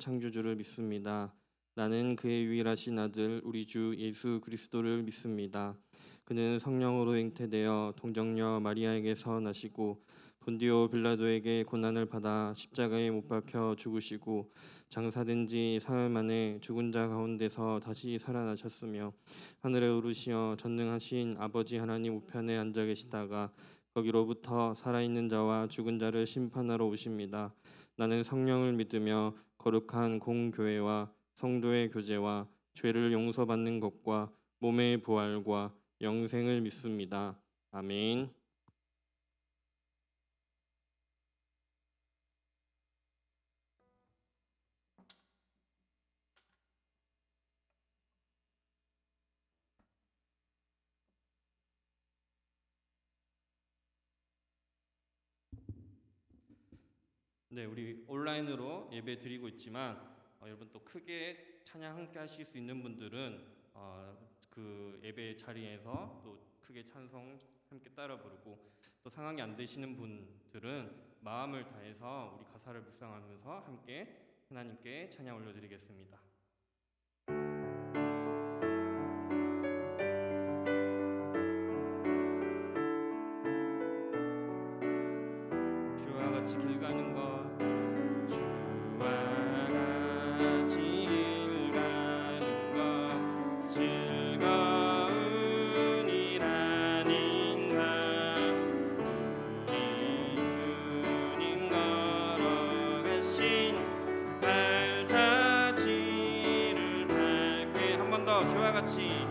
창조주를 믿습니다. 나는 그의 유일하신 아들 우리 주 예수 그리스도를 믿습니다. 그는 성령으로 잉태되어 동정녀 마리아에게서 나시고 본디오 빌라도에게 고난을 받아 십자가에 못 박혀 죽으시고 장사된 지 사흘 만에 죽은 자 가운데서 다시 살아나셨으며 하늘에 오르시어 전능하신 아버지 하나님 우편에 앉아 계시다가 거기로부터 살아있는 자와 죽은 자를 심판하러 오십니다. 나는 성령을 믿으며 거룩한 공교회와 성도의 교제와 죄를 용서받는 것과 몸의 부활과 영생을 믿습니다. 아멘. 네, 우리 온라인으로 예배 드리고 있지만 여러분 또 크게 찬양 함께 하실 수 있는 분들은 그 예배 자리에서 또 크게 찬송 함께 따라 부르고 또 상황이 안 되시는 분들은 마음을 다해서 우리 가사를 묵상하면서 함께 하나님께 찬양 올려드리겠습니다. 주와 같이 길 가는 것 주와 같이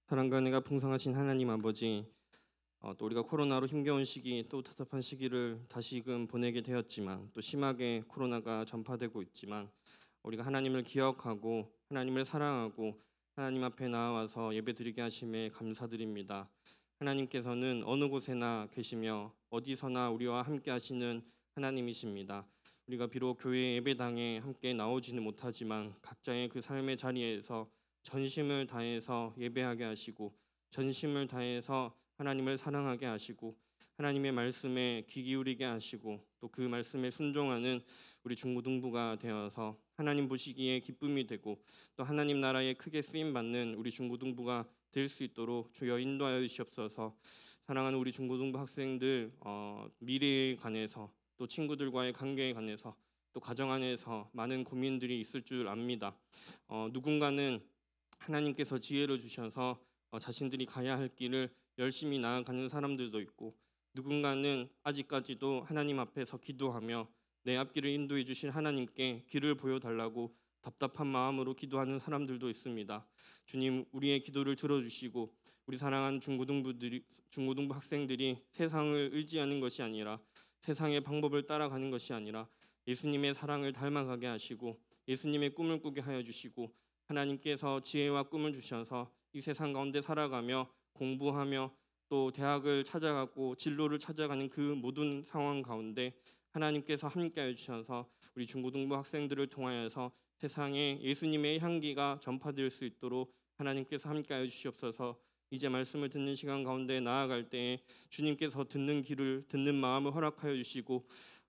사랑과 은혜가 풍성하신 하나님 아버지, 또 우리가 코로나로 힘겨운 시기, 또 답답한 시기를 다시금 보내게 되었지만, 또 심하게 코로나가 전파되고 있지만, 우리가 하나님을 기억하고 하나님을 사랑하고 하나님 앞에 나와서 예배드리게 하심에 감사드립니다. 하나님께서는 어느 곳에나 계시며 어디서나 우리와 함께 하시는 하나님이십니다. 우리가 비록 교회 예배당에 함께 나오지는 못하지만 각자의 그 삶의 자리에서 전심을 다해서 예배하게 하시고, 전심을 다해서 하나님을 사랑하게 하시고, 하나님의 말씀에 귀 기울이게 하시고, 또 그 말씀에 순종하는 우리 중고등부가 되어서 하나님 보시기에 기쁨이 되고, 또 하나님 나라에 크게 쓰임 받는 우리 중고등부가 될 수 있도록 주여 인도하여 주시옵소서. 사랑하는 우리 중고등부 학생들, 미래에 관해서, 또 친구들과의 관계에 관해서, 또 가정 안에서 많은 고민들이 있을 줄 압니다. 누군가는 하나님께서 지혜를 주셔서 자신들이 가야 할 길을 열심히 나아가는 사람들도 있고, 누군가는 아직까지도 하나님 앞에서 기도하며 내 앞길을 인도해 주실 하나님께 길을 보여달라고 답답한 마음으로 기도하는 사람들도 있습니다. 주님, 우리의 기도를 들어주시고 우리 사랑하는 중고등부 학생들이 세상을 의지하는 것이 아니라, 세상의 방법을 따라가는 것이 아니라 예수님의 사랑을 닮아가게 하시고 예수님의 꿈을 꾸게 하여 주시고, 하나님께서 지혜와 꿈을 주셔서 이 세상 가운데 살아가며 공부하며 또 대학을 찾아가고 진로를 찾아가는 그 모든 상황 가운데 하나님께서 함께해 주셔서 우리 중고등부 학생들을 통하여서 세상에 예수님의 향기가 전파될 수 있도록 하나님께서 함께해 주시옵소서. 이제 말씀을 듣는 시간 가운데 나아갈 때에 주님께서 듣는 귀를, 듣는 마음을 허락하여 주시고,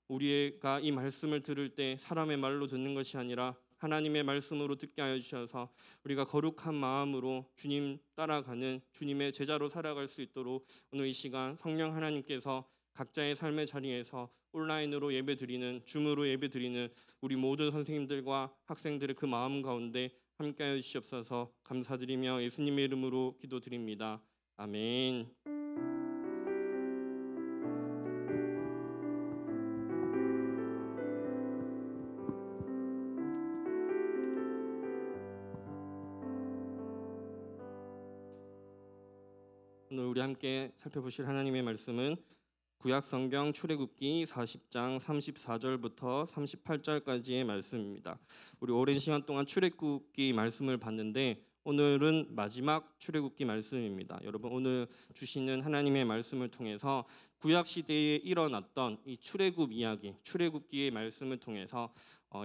우리가 이 말씀을 들을 때 사람의 말로 듣는 것이 아니라 하나님의 말씀으로 듣게 하여 주셔서 우리가 거룩한 마음으로 주님 따라가는 주님의 제자로 살아갈 수 있도록 오늘 이 시간 성령 하나님께서 각자의 삶의 자리에서 온라인으로 예배드리는, 줌으로 예배드리는 우리 모든 선생님들과 학생들의 그 마음 가운데 함께하여 주시옵소서. 감사드리며 예수님의 이름으로 기도드립니다. 아멘. 오늘 우리 함께 살펴보실 하나님의 말씀은 구약 성경 출애굽기 40장 34절부터 38절까지의 말씀입니다. 우리 오랜 시간 동안 출애굽기 말씀을 봤는데 오늘은 마지막 출애굽기 말씀입니다. 여러분, 오늘 주시는 하나님의 말씀을 통해서 구약 시대에 일어났던 이 출애굽 이야기, 출애굽기의 말씀을 통해서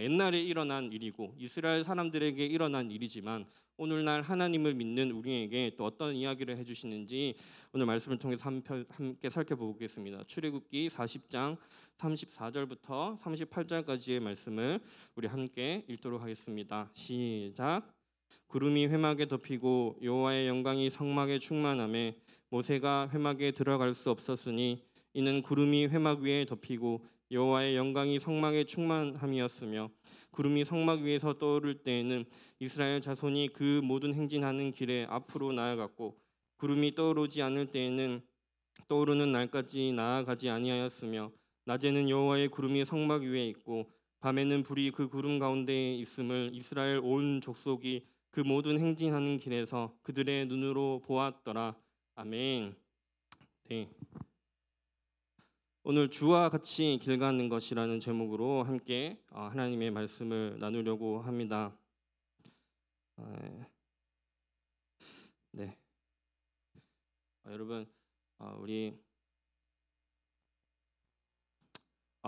옛날에 일어난 일이고 이스라엘 사람들에게 일어난 일이지만 오늘날 하나님을 믿는 우리에게 또 어떤 이야기를 해주시는지 오늘 말씀을 통해서 함께 살펴보겠습니다. 출애굽기 40장 34절부터 38절까지의 말씀을 우리 함께 읽도록 하겠습니다. 시작. 구름이 회막에 덮이고 여호와의 영광이 성막에 충만하매 모세가 회막에 들어갈 수 없었으니 이는 구름이 회막 위에 덮이고 여호와의 영광이 성막에 충만함이었으며, 구름이 성막 위에서 떠오를 때에는 이스라엘 자손이 그 모든 행진하는 길에 앞으로 나아갔고, 구름이 떠오르지 않을 때에는 떠오르는 날까지 나아가지 아니하였으며, 낮에는 여호와의 구름이 성막 위에 있고 밤에는 불이 그 구름 가운데에 있음을 이스라엘 온 족속이 그 모든 행진하는 길에서 그들의 눈으로 보았더라. 아멘. 네. 오늘 주와 같이 길 가는 것이라는 제목으로 함께 하나님의 말씀을 나누려고 합니다. 네. 여러분, 우리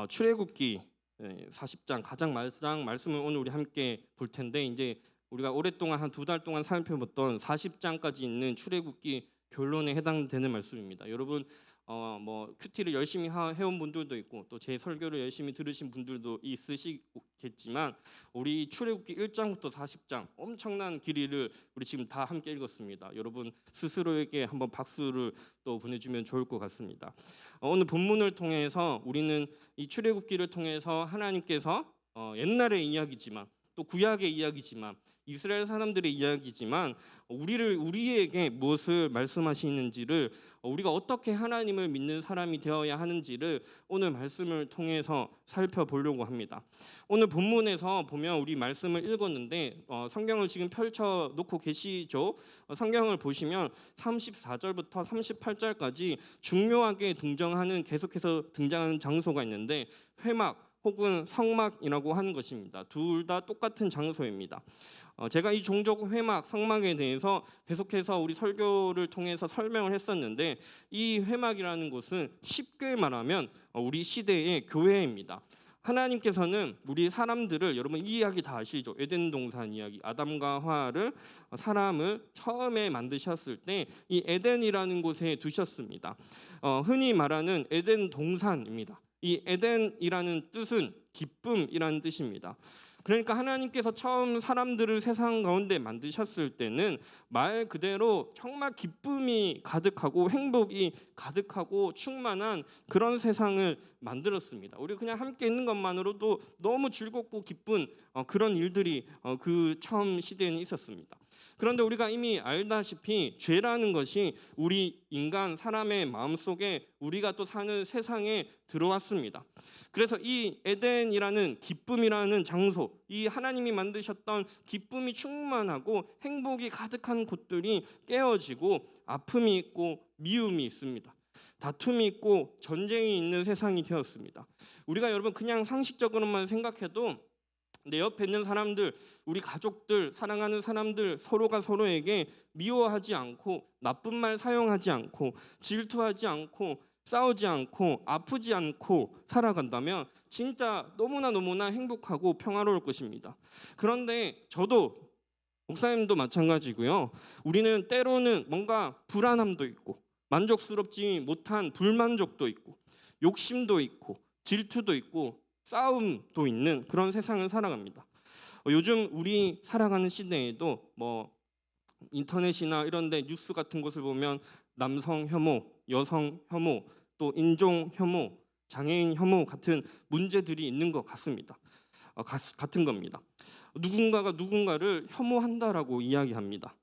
출애굽기 40장 가장 마지막 말씀을 오늘 우리 함께 볼 텐데, 이제 우리가 오랫동안 한 2달 동안 살펴봤던 40장까지 있는 출애굽기 결론에 해당되는 말씀입니다. 여러분, 뭐 큐티를 열심히 해온 분들도 있고 또 제 설교를 열심히 들으신 분들도 있으시겠지만, 우리 출애굽기 1장부터 40장 엄청난 길이를 우리 지금 다 함께 읽었습니다. 여러분 스스로에게 한번 박수를 또 보내주면 좋을 것 같습니다. 오늘 본문을 통해서 우리는 이 출애굽기를 통해서 하나님께서 옛날의 이야기지만 또 또 구약의 이야기지만 이스라엘 사람들의 이야기지만 우리에게 무엇을 말씀하시는지를 우리가 어떻게 하나님을 믿는 사람이 되어야 하는지를 오늘 말씀을 통해서 살펴보려고 합니다. 오늘 본문에서 보면 우리 말씀을 읽었는데 성경을 지금 펼쳐 놓고 계시죠? 성경을 보시면 34절부터 38절까지 중요하게 계속해서 등장하는 장소가 있는데 회막 혹은 성막이라고 하는 것입니다. 둘 다 똑같은 장소입니다. 제가 이 종족 회막, 성막에 대해서 계속해서 우리 설교를 통해서 설명을 했었는데 이 회막이라는 곳은 쉽게 말하면 우리 시대의 교회입니다. 하나님께서는 우리 사람들을 여러분 이 이야기 다 아시죠? 에덴 동산 이야기. 아담과 하와를 사람을 처음에 만드셨을 때 이 에덴이라는 곳에 두셨습니다. 흔히 말하는 에덴 동산입니다. 이 에덴이라는 뜻은 기쁨이라는 뜻입니다. 그러니까 하나님께서 처음 사람들을 세상 가운데 만드셨을 때는 말 그대로 정말 기쁨이 가득하고 행복이 가득하고 충만한 그런 세상을 만들었습니다. 우리 그냥 함께 있는 것만으로도 너무 즐겁고 기쁜 그런 일들이 그 처음 시대에는 있었습니다. 그런데 우리가 이미 알다시피 죄라는 것이 우리 인간 사람의 마음속에 우리가 또 사는 세상에 들어왔습니다. 그래서 이 에덴이라는 기쁨이라는 장소, 이 하나님이 만드셨던 기쁨이 충만하고 행복이 가득한 곳들이 깨어지고 아픔이 있고 미움이 있습니다. 다툼이 있고 전쟁이 있는 세상이 되었습니다. 우리가 여러분 그냥 상식적으로만 생각해도 내 옆에 있는 사람들, 우리 가족들, 사랑하는 사람들 서로가 서로에게 미워하지 않고 나쁜 말 사용하지 않고 질투하지 않고 싸우지 않고 아프지 않고 살아간다면 진짜 너무나 행복하고 평화로울 것입니다. 그런데 저도 목사님도 마찬가지고요. 우리는 때로는 뭔가 불안함도 있고 만족스럽지 못한 불만족도 있고 욕심도 있고 질투도 있고 싸움도 있는 그런 세상을 살아갑니다. 요즘 우리 살아가는 시대에도 인터넷이나 이런데 뉴스 같은 것을 보면 남성 혐오, 여성 혐오, 또 인종 혐오, 장애인 혐오 같은 문제들이 있는 것 같습니다. 같은 겁니다. 누군가가 누군가를 혐오한다라고 이야기합니다.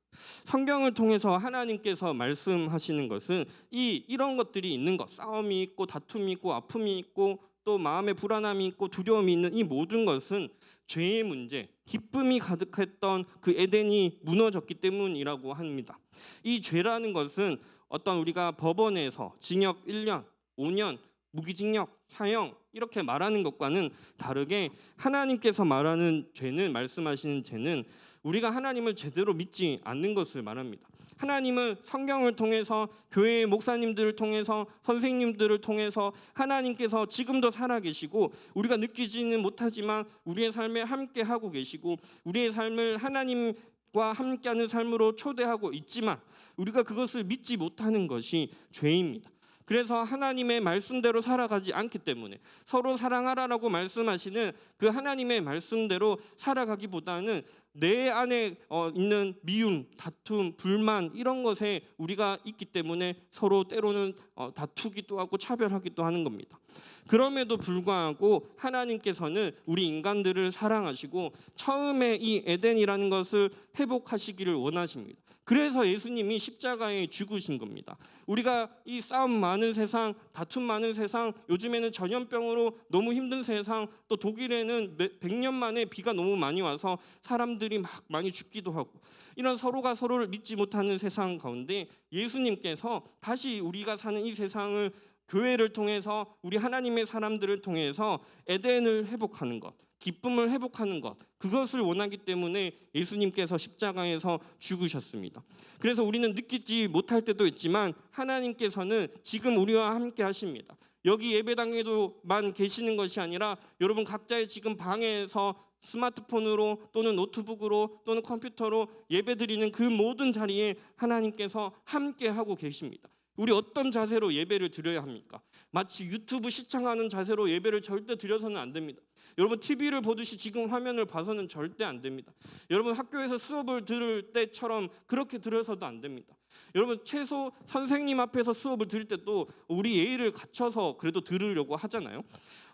성경을 통해서 하나님께서 말씀하시는 것은 이런 것들이 있는 것, 싸움이 있고 다툼이 있고 아픔이 있고 또 마음에 불안함이 있고 두려움이 있는 이 모든 것은 죄의 문제, 기쁨이 가득했던 그 에덴이 무너졌기 때문이라고 합니다. 이 죄라는 것은 어떤 우리가 법원에서 징역 1년, 5년, 무기징역, 사형 이렇게 말하는 것과는 다르게 하나님께서 말씀하시는 죄는 우리가 하나님을 제대로 믿지 않는 것을 말합니다. 하나님을 성경을 통해서 교회의 목사님들을 통해서 선생님들을 통해서 하나님께서 지금도 살아계시고 우리가 느끼지는 못하지만 우리의 삶에 함께 하고 계시고 우리의 삶을 하나님과 함께하는 삶으로 초대하고 있지만 우리가 그것을 믿지 못하는 것이 죄입니다. 그래서 하나님의 말씀대로 살아가지 않기 때문에 서로 사랑하라라고 말씀하시는 그 하나님의 말씀대로 살아가기보다는 내 안에 있는 미움, 다툼, 불만 이런 것에 우리가 있기 때문에 서로 때로는 다투기도 하고 차별하기도 하는 겁니다. 그럼에도 불구하고 하나님께서는 우리 인간들을 사랑하시고 처음에 이 에덴이라는 것을 회복하시기를 원하십니다. 그래서 예수님이 십자가에 죽으신 겁니다. 우리가 이 싸움 많은 세상, 다툼 많은 세상, 요즘에는 전염병으로 너무 힘든 세상, 또 독일에는 100년 만에 비가 너무 많이 와서 사람들이 막 많이 죽기도 하고 이런 서로가 서로를 믿지 못하는 세상 가운데 예수님께서 다시 우리가 사는 이 세상을 교회를 통해서 우리 하나님의 사람들을 통해서 에덴을 회복하는 것, 기쁨을 회복하는 것, 그것을 원하기 때문에 예수님께서 십자가에서 죽으셨습니다. 그래서 우리는 느끼지 못할 때도 있지만 하나님께서는 지금 우리와 함께 하십니다. 여기 예배당에도만 계시는 것이 아니라 여러분 각자의 지금 방에서 스마트폰으로 또는 노트북으로 또는 컴퓨터로 예배드리는 그 모든 자리에 하나님께서 함께 하고 계십니다. 우리 어떤 자세로 예배를 드려야 합니까? 마치 유튜브 시청하는 자세로 예배를 절대 드려서는 안 됩니다. 여러분 TV를 보듯이 지금 화면을 봐서는 절대 안 됩니다. 여러분 학교에서 수업을 들을 때처럼 그렇게 들어서도 안 됩니다. 여러분 최소 선생님 앞에서 수업을 들을 때도 우리 예의를 갖춰서 그래도 들으려고 하잖아요.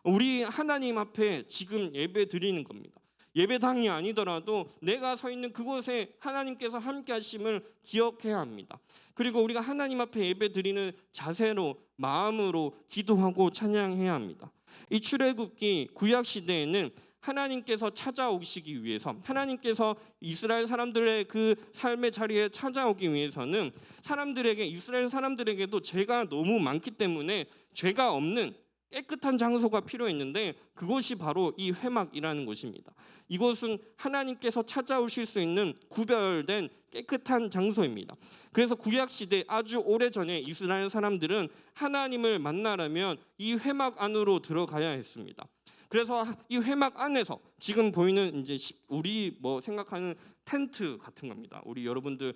우리 하나님 앞에 지금 예배 드리는 겁니다. 예배당이 아니더라도 내가 서 있는 그곳에 하나님께서 함께 하심을 기억해야 합니다. 그리고 우리가 하나님 앞에 예배 드리는 자세로 마음으로 기도하고 찬양해야 합니다. 이 출애굽기 구약 시대에는 하나님께서 찾아오시기 위해서, 하나님께서 이스라엘 사람들의 그 삶의 자리에 찾아오기 위해서는 이스라엘 사람들에게도 죄가 너무 많기 때문에 죄가 없는 깨끗한 장소가 필요했는데, 그곳이 바로 이 회막이라는 곳입니다. 이곳은 하나님께서 찾아오실 수 있는 구별된 깨끗한 장소입니다. 그래서 구약 시대 아주 오래전에 이스라엘 사람들은 하나님을 만나려면 이 회막 안으로 들어가야 했습니다. 그래서 이 회막 안에서 지금 보이는 이제 우리 생각하는 텐트 같은 겁니다. 우리 여러분들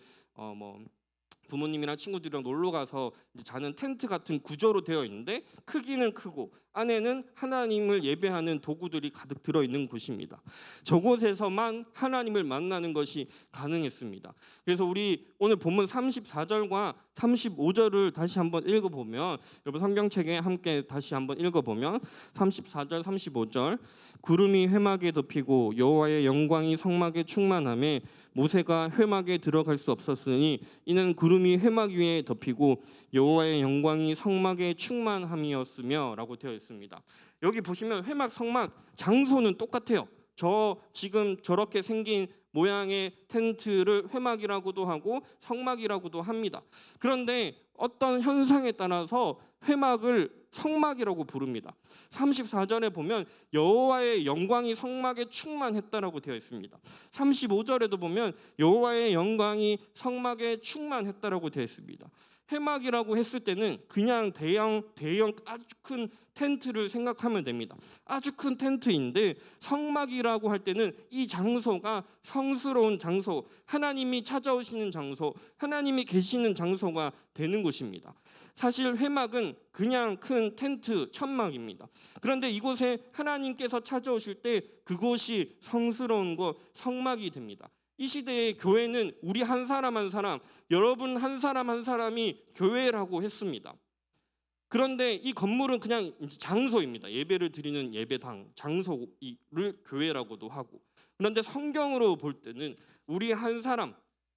부모님이랑 친구들이랑 놀러 가서 자는 텐트 같은 구조로 되어 있는데, 크기는 크고 안에는 하나님을 예배하는 도구들이 가득 들어 있는 곳입니다. 저곳에서만 하나님을 만나는 것이 가능했습니다. 그래서 우리 오늘 본문 34절과 35절을 다시 한번 읽어보면, 여러분 성경책에 함께 다시 한번 읽어보면 34절 35절, 구름이 회막에 덮이고 여호와의 영광이 성막에 충만하며 모세가 회막에 들어갈 수 없었으니 이는 구름이 회막 위에 덮이고 여호와의 영광이 성막에 충만함이었으며 라고 되어 있습니다. 여기 보시면 회막, 성막 장소는 똑같아요. 지금 저렇게 생긴 모양의 텐트를 회막이라고도 하고 성막이라고도 합니다. 그런데 어떤 현상에 따라서 회막을 성막이라고 부릅니다. 34절에 보면 여호와의 영광이 성막에 충만했다라고 되어 있습니다. 35절에도 보면 여호와의 영광이 성막에 충만했다라고 되어 있습니다. 회막이라고 했을 때는 그냥 대형 아주 큰 텐트를 생각하면 됩니다. 아주 큰 텐트인데, 성막이라고 할 때는 이 장소가 성스러운 장소, 하나님이 찾아오시는 장소, 하나님이 계시는 장소가 되는 곳입니다. 사실 회막은 그냥 큰 텐트, 천막입니다. 그런데 이곳에 하나님께서 찾아오실 때 그곳이 성스러운 곳, 성막이 됩니다. 이 시대의 교회는 우리 한 사람 한 사람, 여러분 한 사람 한 사람이 교회라고 했습니다. 그런데 이 건물은 그냥 장소입니다. 예배를 드리는 예배당, 장소를 교회라고도 하고. 그런데 성경으로 볼 때는 우리 한 사람,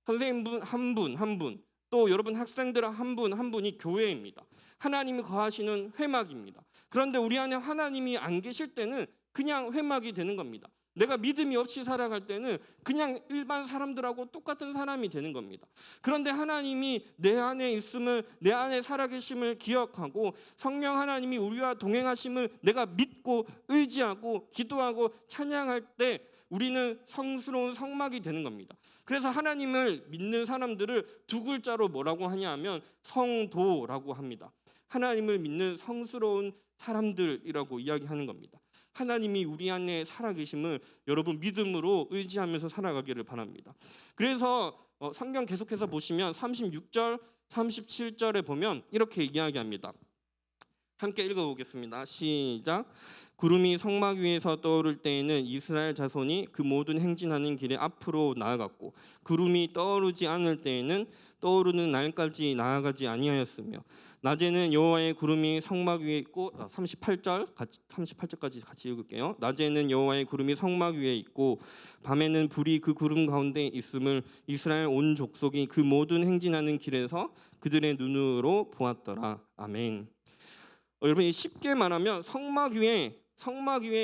선생님 한 분, 또 여러분 학생들 한 분 한 분이 교회입니다. 하나님이 거하시는 회막입니다. 그런데 우리 안에 하나님이 안 계실 때는 그냥 회막이 되는 겁니다. 내가 믿음이 없이 살아갈 때는 그냥 일반 사람들하고 똑같은 사람이 되는 겁니다. 그런데 하나님이 내 안에 있음을, 내 안에 살아계심을 기억하고 성령 하나님이 우리와 동행하심을 내가 믿고 의지하고 기도하고 찬양할 때 우리는 성스러운 성막이 되는 겁니다. 그래서 하나님을 믿는 사람들을 두 글자로 뭐라고 하냐면 성도라고 합니다. 하나님을 믿는 성스러운 사람들이라고 이야기하는 겁니다. 하나님이 우리 안에 살아계심을 여러분 믿음으로 의지하면서 살아가기를 바랍니다. 그래서 성경 계속해서 보시면 36절, 37절에 보면 이렇게 이야기합니다. 함께 읽어보겠습니다. 시작. 구름이 성막 위에서 떠오를 때에는 이스라엘 자손이 그 모든 행진하는 길에 앞으로 나아갔고, 구름이 떠오르지 않을 때에는 떠오르는 날까지 나아가지 아니하였으며, 낮에는 여호와의 구름이 성막 위에 있고, 38절까지 같이 읽을게요. 낮에는 여호와의 구름이 성막 위에 있고 밤에는 불이 그 구름 가운데 있음을 이스라엘 온 족속이 그 모든 행진하는 길에서 그들의 눈으로 보았더라. 아멘. 여러분, 쉽게 말하면 성막 위에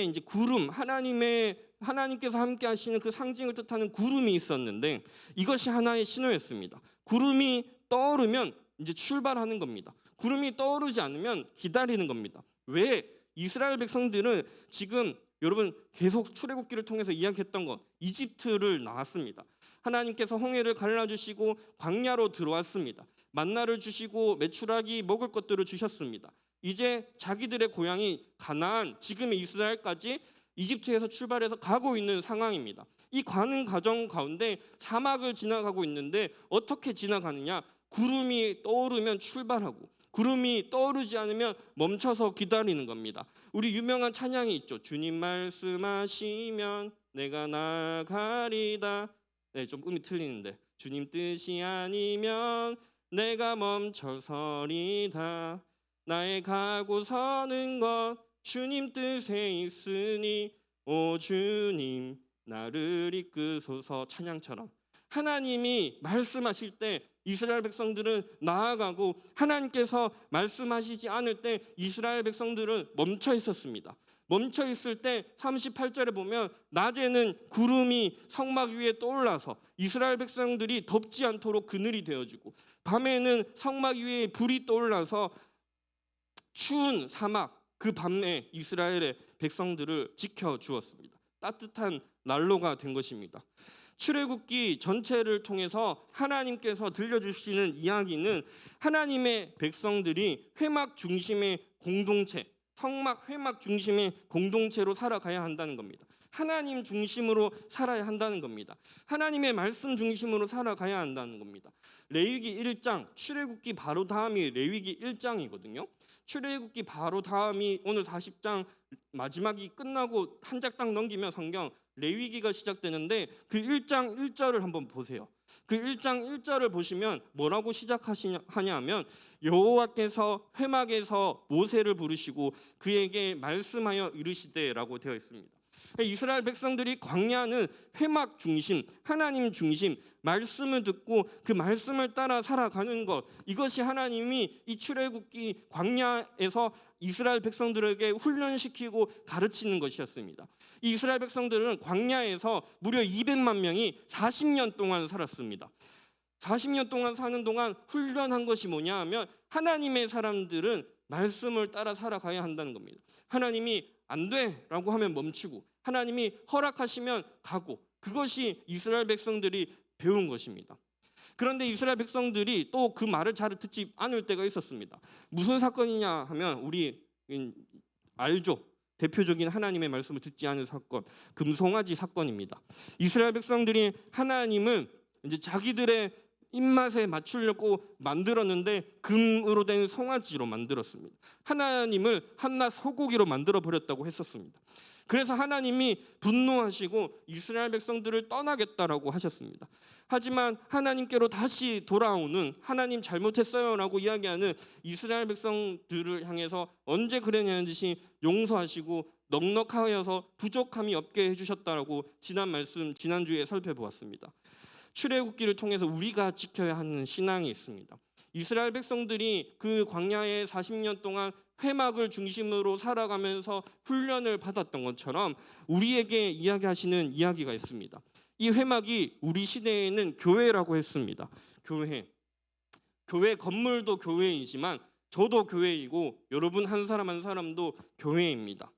이제 구름, 하나님께서 함께 하시는 그 상징을 뜻하는 구름이 있었는데, 이것이 하나의 신호였습니다. 구름이 떠오르면 이제 출발하는 겁니다. 구름이 떠오르지 않으면 기다리는 겁니다. 왜? 이스라엘 백성들은 지금 여러분 계속 출애굽기를 통해서 이야기했던 것, 이집트를 나왔습니다. 하나님께서 홍해를 갈라주시고 광야로 들어왔습니다. 만나를 주시고 메추라기 먹을 것들을 주셨습니다. 이제 자기들의 고향이 가나안, 지금의 이스라엘까지 이집트에서 출발해서 가고 있는 상황입니다. 이 가는 과정 가운데 사막을 지나가고 있는데 어떻게 지나가느냐? 구름이 떠오르면 출발하고 구름이 떠오르지 않으면 멈춰서 기다리는 겁니다. 우리 유명한 찬양이 있죠. 주님 말씀하시면 내가 나가리다. 네, 좀 음이 틀리는데, 주님 뜻이 아니면 내가 멈춰서리다. 나의 가고 서는 것 주님 뜻에 있으니 오 주님 나를 이끄소서 찬양처럼 하나님이 말씀하실 때 이스라엘 백성들은 나아가고 하나님께서 말씀하시지 않을 때 이스라엘 백성들은 멈춰 있었습니다. 멈춰 있을 때 38절에 보면 낮에는 구름이 성막 위에 떠올라서 이스라엘 백성들이 덥지 않도록 그늘이 되어주고 밤에는 성막 위에 불이 떠올라서 추운 사막 그 밤에 이스라엘의 백성들을 지켜주었습니다. 따뜻한 난로가 된 것입니다. 출애굽기 전체를 통해서 하나님께서 들려주시는 이야기는 하나님의 백성들이 회막 중심의 공동체, 성막 회막 중심의 공동체로 살아가야 한다는 겁니다. 하나님 중심으로 살아야 한다는 겁니다. 하나님의 말씀 중심으로 살아가야 한다는 겁니다. 레위기 1장, 출애굽기 바로 다음이 레위기 1장이거든요. 출애굽기 바로 다음이 오늘 40장 마지막이 끝나고 한 장딱 넘기면 성경 레위기가 시작되는데 그 1장 1절을 한번 보세요. 그 1장 1절을 보시면 뭐라고 시작하냐면 여호와께서 회막에서 모세를 부르시고 그에게 말씀하여 이르시되라고 되어 있습니다. 이스라엘 백성들이 광야는 회막 중심, 하나님 중심, 말씀을 듣고 그 말씀을 따라 살아가는 것, 이것이 하나님이 이 출애굽기 광야에서 이스라엘 백성들에게 훈련시키고 가르치는 것이었습니다. 이 이스라엘 백성들은 광야에서 무려 200만 명이 40년 동안 살았습니다. 40년 동안 사는 동안 훈련한 것이 뭐냐 하면 하나님의 사람들은 말씀을 따라 살아가야 한다는 겁니다. 하나님이 안 돼라고 하면 멈추고 하나님이 허락하시면 가고, 그것이 이스라엘 백성들이 배운 것입니다. 그런데 이스라엘 백성들이 또 그 말을 잘 듣지 않을 때가 있었습니다. 무슨 사건이냐 하면 우리 알죠. 대표적인 하나님의 말씀을 듣지 않은 사건, 금송아지 사건입니다. 이스라엘 백성들이 하나님을 이제 자기들의 입맛에 맞추려고 만들었는데 금으로 된 송아지로 만들었습니다. 하나님을 한낱 소고기로 만들어 버렸다고 했었습니다. 그래서 하나님이 분노하시고 이스라엘 백성들을 떠나겠다라고 하셨습니다. 하지만 하나님께로 다시 돌아오는, 하나님 잘못했어요라고 이야기하는 이스라엘 백성들을 향해서 언제 그랬냐는 듯이 용서하시고 넉넉하여서 부족함이 없게 해주셨다라고 지난주에 살펴보았습니다. 출애굽기를 통해서 우리가 지켜야 하는 신앙이 있습니다. 이스라엘 백성들이 그 광야에 40년 동안 회막을 중심으로 살아가면서 훈련을 받았던 것처럼 우리에게 이야기하시는 이야기가 있습니다. 이 회막이 우리 시대에는 교회라고 했습니다. 교회 건물도 교회이지만 저도 교회이고 여러분 한 사람 한 사람도 교회입니다.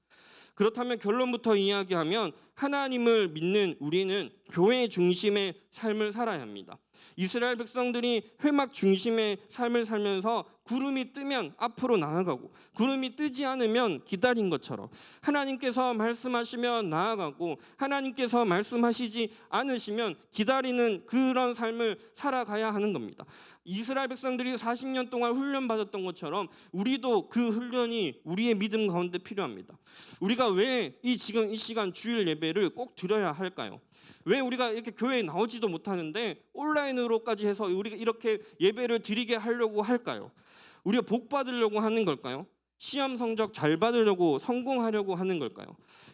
그렇다면 결론부터 이야기하면 하나님을 믿는 우리는 교회 중심의 삶을 살아야 합니다. 이스라엘 백성들이 회막 중심의 삶을 살면서 구름이 뜨면 앞으로 나아가고 구름이 뜨지 않으면 기다린 것처럼 하나님께서 말씀하시면 나아가고 하나님께서 말씀하시지 않으시면 기다리는 그런 삶을 살아가야 하는 겁니다. 이스라엘 백성들이 40년 동안 훈련받았던 것처럼 우리도 그 훈련이 우리의 믿음 가운데 필요합니다. 우리가 왜 지금 이 시간 주일 예배를 꼭 드려야 할까요? 왜 우리가 이렇게 교회에 나오지도 못하는데 온라인으로까지 해서 우리가 이렇게 예배를 드리게 하려고 할까요? 우리가 복 받으려고 하는 걸까요? 시험 성적 잘 받으려고 성공하려고 하는 걸까요?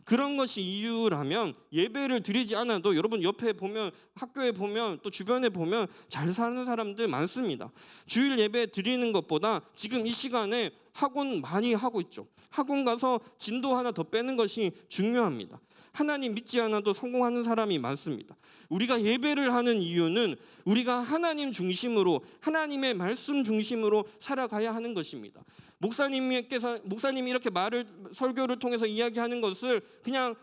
그런 것이 이유라면 예배를 드리지 않아도 여러분 옆에 보면 학교에 보면 또 주변에 보면 잘 사는 사람들 많습니다. 주일 예배 드리는 것보다 지금 이 시간에 학원 많이 하고 있죠. 학원 가서 진도 하나 더 빼는 것이 중요합니다. 하나님 믿지 않아도 성공하는 사람이 많습니다. 우리가 예배를 하는 이유는 우리가 하나님 중심으로 하나님의 말씀 중심으로 살아가야 하는 것입니다. 목사님이 이렇게 설교를 통해서 이야기하는 것을 그냥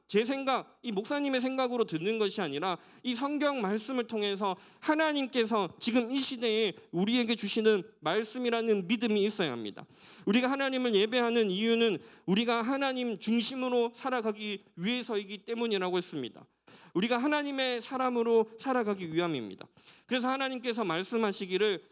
제 생각, 이 목사님의 생각으로 듣는 것이 아니라 이 성경 말씀을 통해서 하나님께서 지금 이 시대에 우리에게 주시는 말씀이라는 믿음이 있어야 합니다. 우리가 하나님을 예배하는 이유는 우리가 하나님 중심으로 살아가기 위해서이기 때문이라고 했습니다. 우리가 하나님의 사람으로 살아가기 위함입니다. 그래서 하나님께서 말씀하시기를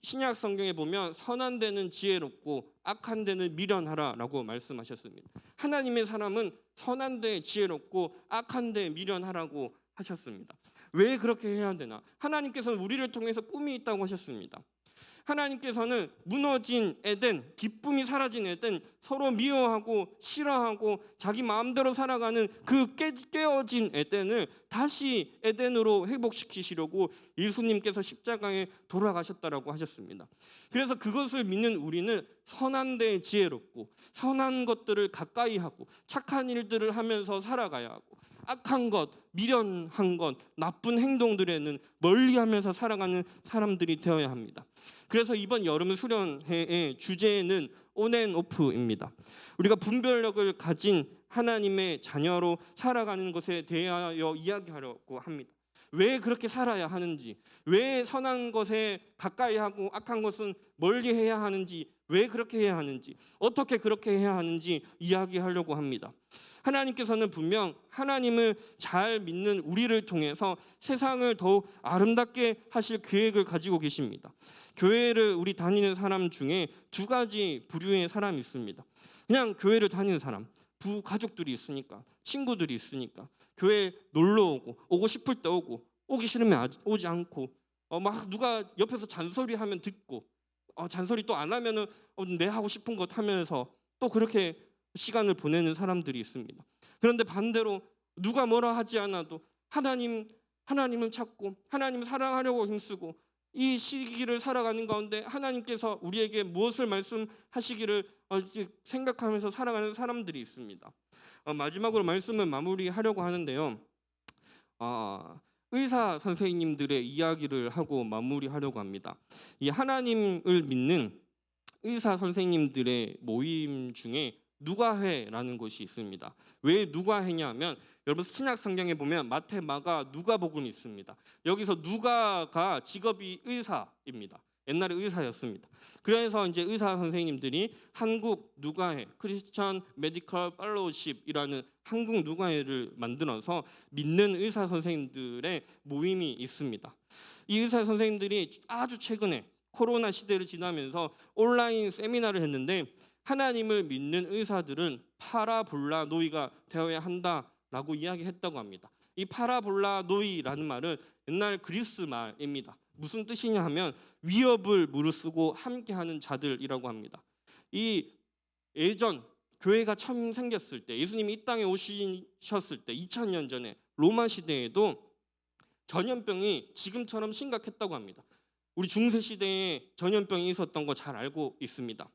신약 성경에 보면 선한 데는 지혜롭고 악한 데는 미련하라라고 말씀하셨습니다. 하나님의 사람은 선한 데 지혜롭고 악한 데 미련하라고 하셨습니다. 왜 그렇게 해야 되나? 하나님께서는 우리를 통해서 꿈이 있다고 하셨습니다. 하나님께서는 무너진 에덴, 기쁨이 사라진 에덴, 서로 미워하고 싫어하고 자기 마음대로 살아가는 그 깨어진 에덴을 다시 에덴으로 회복시키시려고 예수님께서 십자가에 돌아가셨다라고 하셨습니다. 그래서 그것을 믿는 우리는 선한 데 지혜롭고 선한 것들을 가까이 하고 착한 일들을 하면서 살아가야 하고 악한 것, 미련한 것, 나쁜 행동들에는 멀리하면서 살아가는 사람들이 되어야 합니다. 그래서 이번 여름 수련회의 주제는 온앤오프입니다. 우리가 분별력을 가진 하나님의 자녀로 살아가는 것에 대하여 이야기하려고 합니다. 왜 그렇게 살아야 하는지, 왜 선한 것에 가까이 하고 악한 것은 멀리 해야 하는지, 왜 그렇게 해야 하는지, 어떻게 그렇게 해야 하는지 이야기하려고 합니다. 하나님께서는 분명 하나님을 잘 믿는 우리를 통해서 세상을 더욱 아름답게 하실 계획을 가지고 계십니다. 교회를 우리 다니는 사람 중에 두 가지 부류의 사람이 있습니다. 그냥 교회를 다니는 사람, 부가족들이 있으니까, 친구들이 있으니까 교회 놀러 오고 싶을 때 오기 싫으면 오지 않고 막 누가 옆에서 잔소리하면 듣고 잔소리 또 안 하면은 내 하고 싶은 것 하면서 또 그렇게 시간을 보내는 사람들이 있습니다. 그런데 반대로 누가 뭐라 하지 않아도 하나님을 찾고 하나님을 사랑하려고 힘쓰고 이 시기를 살아가는 가운데 하나님께서 우리에게 무엇을 말씀하시기를 생각하면서 살아가는 사람들이 있습니다. 마지막으로 말씀을 마무리하려고 하는데요. 의사 선생님들의 이야기를 하고 마무리하려고 합니다. 이 하나님을 믿는 의사 선생님들의 모임 중에 누가회라는 곳이 있습니다. 왜 누가회냐면 여러분 신약 성경에 보면 마태, 마가, 누가복음이 있습니다. 여기서 누가가 직업이 의사입니다. 옛날에 의사였습니다. 그래서 이제 의사 선생님들이 한국 누가회, 크리스천 메디컬 팔로우십이라는 한국 누가회를 만들어서 믿는 의사 선생님들의 모임이 있습니다. 이 의사 선생님들이 아주 최근에 코로나 시대를 지나면서 온라인 세미나를 했는데 하나님을 믿는 의사들은 파라볼라 노이가 되어야 한다라고 이야기했다고 합니다. 이 파라볼라 노이라는 말은 옛날 그리스 말입니다. 무슨 뜻이냐 하면 위협을 무릅쓰고 함께하는 자들이라고 합니다. 이 예전 교회가 처음 생겼을 때 예수님이 이 땅에 오셨을 때 2000년 전에 로마 시대에도 전염병이 지금처럼 심각했다고 합니다. 우리 중세 시대에 전염병이 있었던 거 잘 알고 있습니다.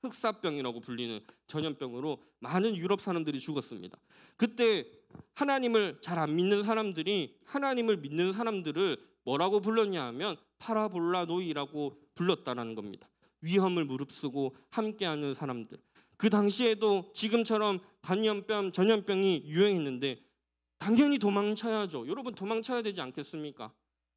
흑사병이라고 불리는 전염병으로 많은 유럽 사람들이 죽었습니다. 그때 하나님을 잘 안 믿는 사람들이 하나님을 믿는 사람들을 뭐라고 불렀냐 하면 파라볼라 노이라고 불렀다라는 겁니다. 위험을 무릅쓰고 함께하는 사람들. 그 당시에도 지금처럼 간염병, 전염병이 유행했는데 당연히 도망쳐야죠. 여러분 도망쳐야 되지 않겠습니까?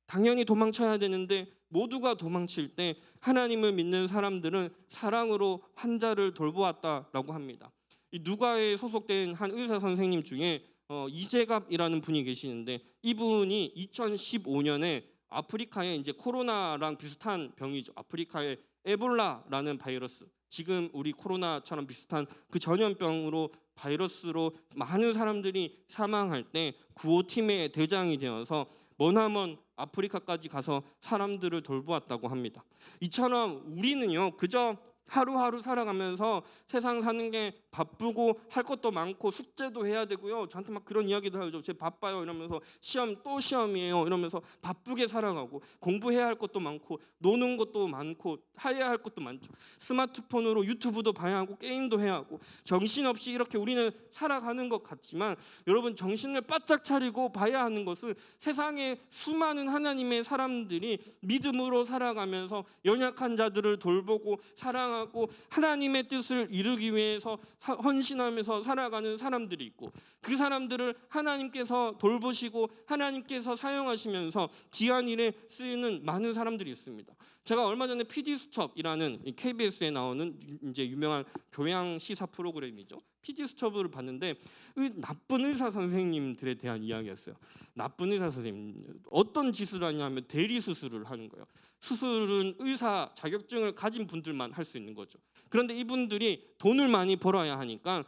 당연히 도망쳐야 되는데 모두가 도망칠 때 하나님을 믿는 사람들은 사랑으로 환자를 돌보았다라고 합니다. 이 누가에 소속된 한 의사 선생님 중에 이재갑이라는 분이 계시는데 이분이 2015년에 아프리카에 이제 코로나랑 비슷한 병이죠. 아프리카에 에볼라라는 바이러스, 지금 우리 코로나처럼 비슷한 그 전염병으로 바이러스로 많은 사람들이 사망할 때 구호팀의 대장이 되어서 머나먼 아프리카까지 가서 사람들을 돌보았다고 합니다. 이처럼 우리는요 그저 하루하루 살아가면서 세상 사는 게 바쁘고 할 것도 많고 숙제도 해야 되고요. 저한테 막 그런 이야기도 하죠. 제 바빠요 이러면서 시험 또 시험이에요 이러면서 바쁘게 살아가고 공부해야 할 것도 많고 노는 것도 많고 해야 할 것도 많죠. 스마트폰으로 유튜브도 봐야 하고 게임도 해야 하고 정신없이 이렇게 우리는 살아가는 것 같지만 여러분 정신을 바짝 차리고 봐야 하는 것은 세상에 수많은 하나님의 사람들이 믿음으로 살아가면서 연약한 자들을 돌보고 사랑하고 하나님의 뜻을 이루기 위해서 헌신하면서 살아가는 사람들이 있고 그 사람들을 하나님께서 돌보시고 하나님께서 사용하시면서 귀한 일에 쓰이는 많은 사람들이 있습니다. 제가 얼마 전에 PD수첩이라는 KBS에 나오는 이제 유명한 교양 시사 프로그램이죠. PD수첩을 봤는데 나쁜 의사 선생님들에 대한 이야기였어요. 나쁜 의사 선생님 어떤 짓을 하냐면 대리 수술을 하는 거예요. 수술은 의사 자격증을 가진 분들만 할 수 있는 거죠. 그런데 이분들이 돈을 많이 벌어야 하니까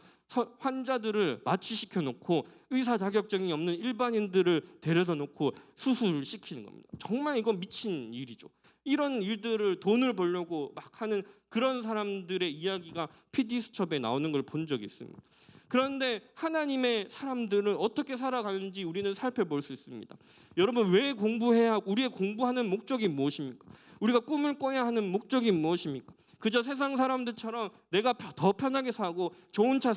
환자들을 마취시켜 놓고 의사 자격증이 없는 일반인들을 데려다 놓고 수술을 시키는 겁니다. 정말 이건 미친 일이죠. 이런 일들을 돈을 벌려고 막 하는 그런 사람들의 이야기가 PD수첩에 나오는 걸 본 적이 있습니다. 그런데 하나님의 사람들은 어떻게 살아가는지 우리는 살펴볼 수 있습니다. 여러분, 왜 공부해야, 우리의 공부하는 목적이 무엇입니까? 우리가 꿈을 꿔야 하는 목적이 무엇입니까? 그저 세상 사람들처럼 내가 더 편하게 사고 좋은 차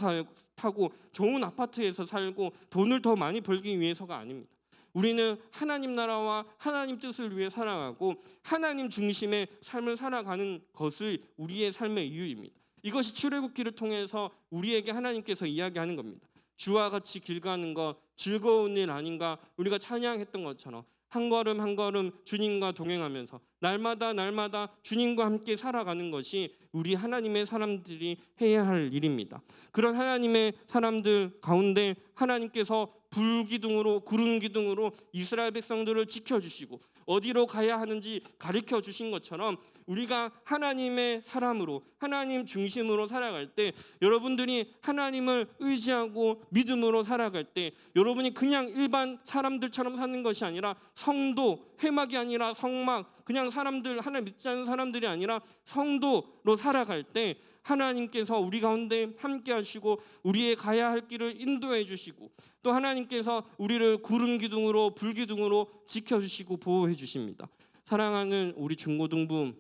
타고 좋은 아파트에서 살고 돈을 더 많이 벌기 위해서가 아닙니다. 우리는 하나님 나라와 하나님 뜻을 위해 살아가고 하나님 중심의 삶을 살아가는 것을 우리의 삶의 이유입니다. 이것이 출애굽기를 통해서 우리에게 하나님께서 이야기하는 겁니다. 주와 같이 길 가는 것 즐거운 일 아닌가? 우리가 찬양했던 것처럼 한 걸음 한 걸음 주님과 동행하면서 날마다 주님과 함께 살아가는 것이 우리 하나님의 사람들이 해야 할 일입니다. 그런 하나님의 사람들 가운데 하나님께서 불기둥으로 구름 기둥으로 이스라엘 백성들을 지켜주시고 어디로 가야 하는지 가르쳐 주신 것처럼 우리가 하나님의 사람으로 하나님 중심으로 살아갈 때, 여러분들이 하나님을 의지하고 믿음으로 살아갈 때 여러분이 그냥 일반 사람들처럼 사는 것이 아니라 성도, 회막이 아니라 성막, 그냥 사람들, 하나님 믿지 않는 사람들이 아니라 성도로 살아갈 때 하나님께서 우리 가운데 함께 하시고 우리의 가야 할 길을 인도해 주시고 또 하나님께서 우리를 구름 기둥으로 불 기둥으로 지켜주시고 보호해 주십니다. 사랑하는 우리 중고등부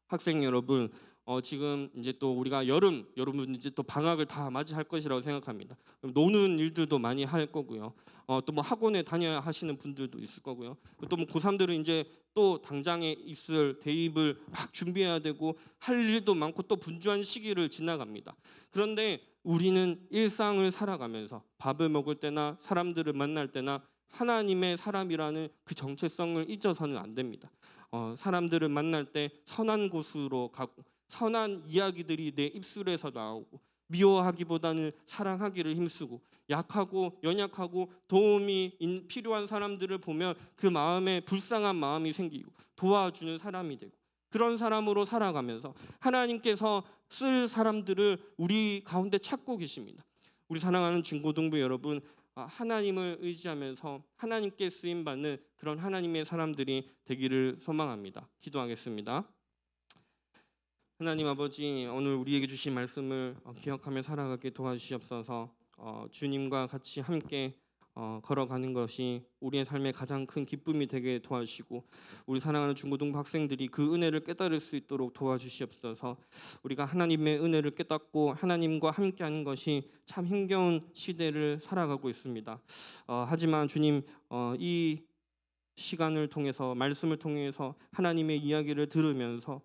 학생 여러분, 지금 이제 또 우리가 여러분 이제 또 방학을 다 맞이할 것이라고 생각합니다. 노는 일들도 많이 할 거고요. 또 뭐 학원에 다녀야 하시는 분들도 있을 거고요. 또 뭐 고3들은 이제 또 당장에 있을 대입을 막 준비해야 되고 할 일도 많고 또 분주한 시기를 지나갑니다. 그런데 우리는 일상을 살아가면서 밥을 먹을 때나 사람들을 만날 때나 하나님의 사람이라는 그 정체성을 잊어서는 안 됩니다. 사람들을 만날 때 선한 곳으로 가고 선한 이야기들이 내 입술에서 나오고 미워하기보다는 사랑하기를 힘쓰고 약하고 연약하고 도움이 필요한 사람들을 보면 그 마음에 불쌍한 마음이 생기고 도와주는 사람이 되고 그런 사람으로 살아가면서 하나님께서 쓸 사람들을 우리 가운데 찾고 계십니다. 우리 사랑하는 중고등부 여러분, 하나님을 의지하면서 하나님께 쓰임받는 그런 하나님의 사람들이 되기를 소망합니다. 기도하겠습니다. 하나님 아버지, 오늘 우리에게 주신 말씀을 기억하며 살아가게 도와주시옵소서. 주님과 같이 함께 걸어가는 것이 우리의 삶의 가장 큰 기쁨이 되게 도와주시고 우리 사랑하는 중고등부 학생들이 그 은혜를 깨달을 수 있도록 도와주시옵소서. 우리가 하나님의 은혜를 깨닫고 하나님과 함께하는 것이 참 힘겨운 시대를 살아가고 있습니다. 하지만 주님, 이 시간을 통해서 말씀을 통해서 하나님의 이야기를 들으면서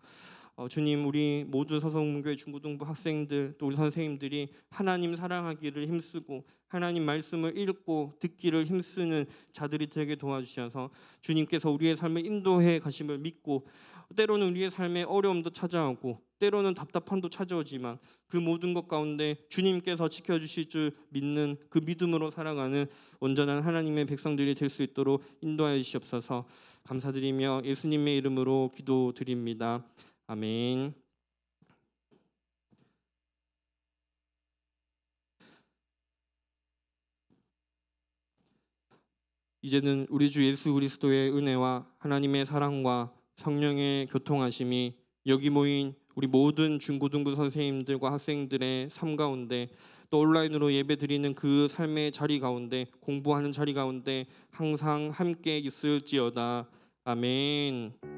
주님, 우리 모든 서성문교회 중고등부 학생들 또 우리 선생님들이 하나님 사랑하기를 힘쓰고 하나님 말씀을 읽고 듣기를 힘쓰는 자들이 되게 도와주셔서 주님께서 우리의 삶을 인도해 가심을 믿고 때로는 우리의 삶에 어려움도 찾아오고 때로는 답답함도 찾아오지만 그 모든 것 가운데 주님께서 지켜주실 줄 믿는 그 믿음으로 살아가는 온전한 하나님의 백성들이 될 수 있도록 인도하여 주시옵소서. 감사드리며 예수님의 이름으로 기도드립니다. 아멘. 이제는 우리 주 예수 그리스도의 은혜와 하나님의 사랑과 성령의 교통하심이 여기 모인 우리 모든 중고등부 선생님들과 학생들의 삶 가운데 또 온라인으로 예배드리는 그 삶의 자리 가운데 공부하는 자리 가운데 항상 함께 있을지어다. 아멘.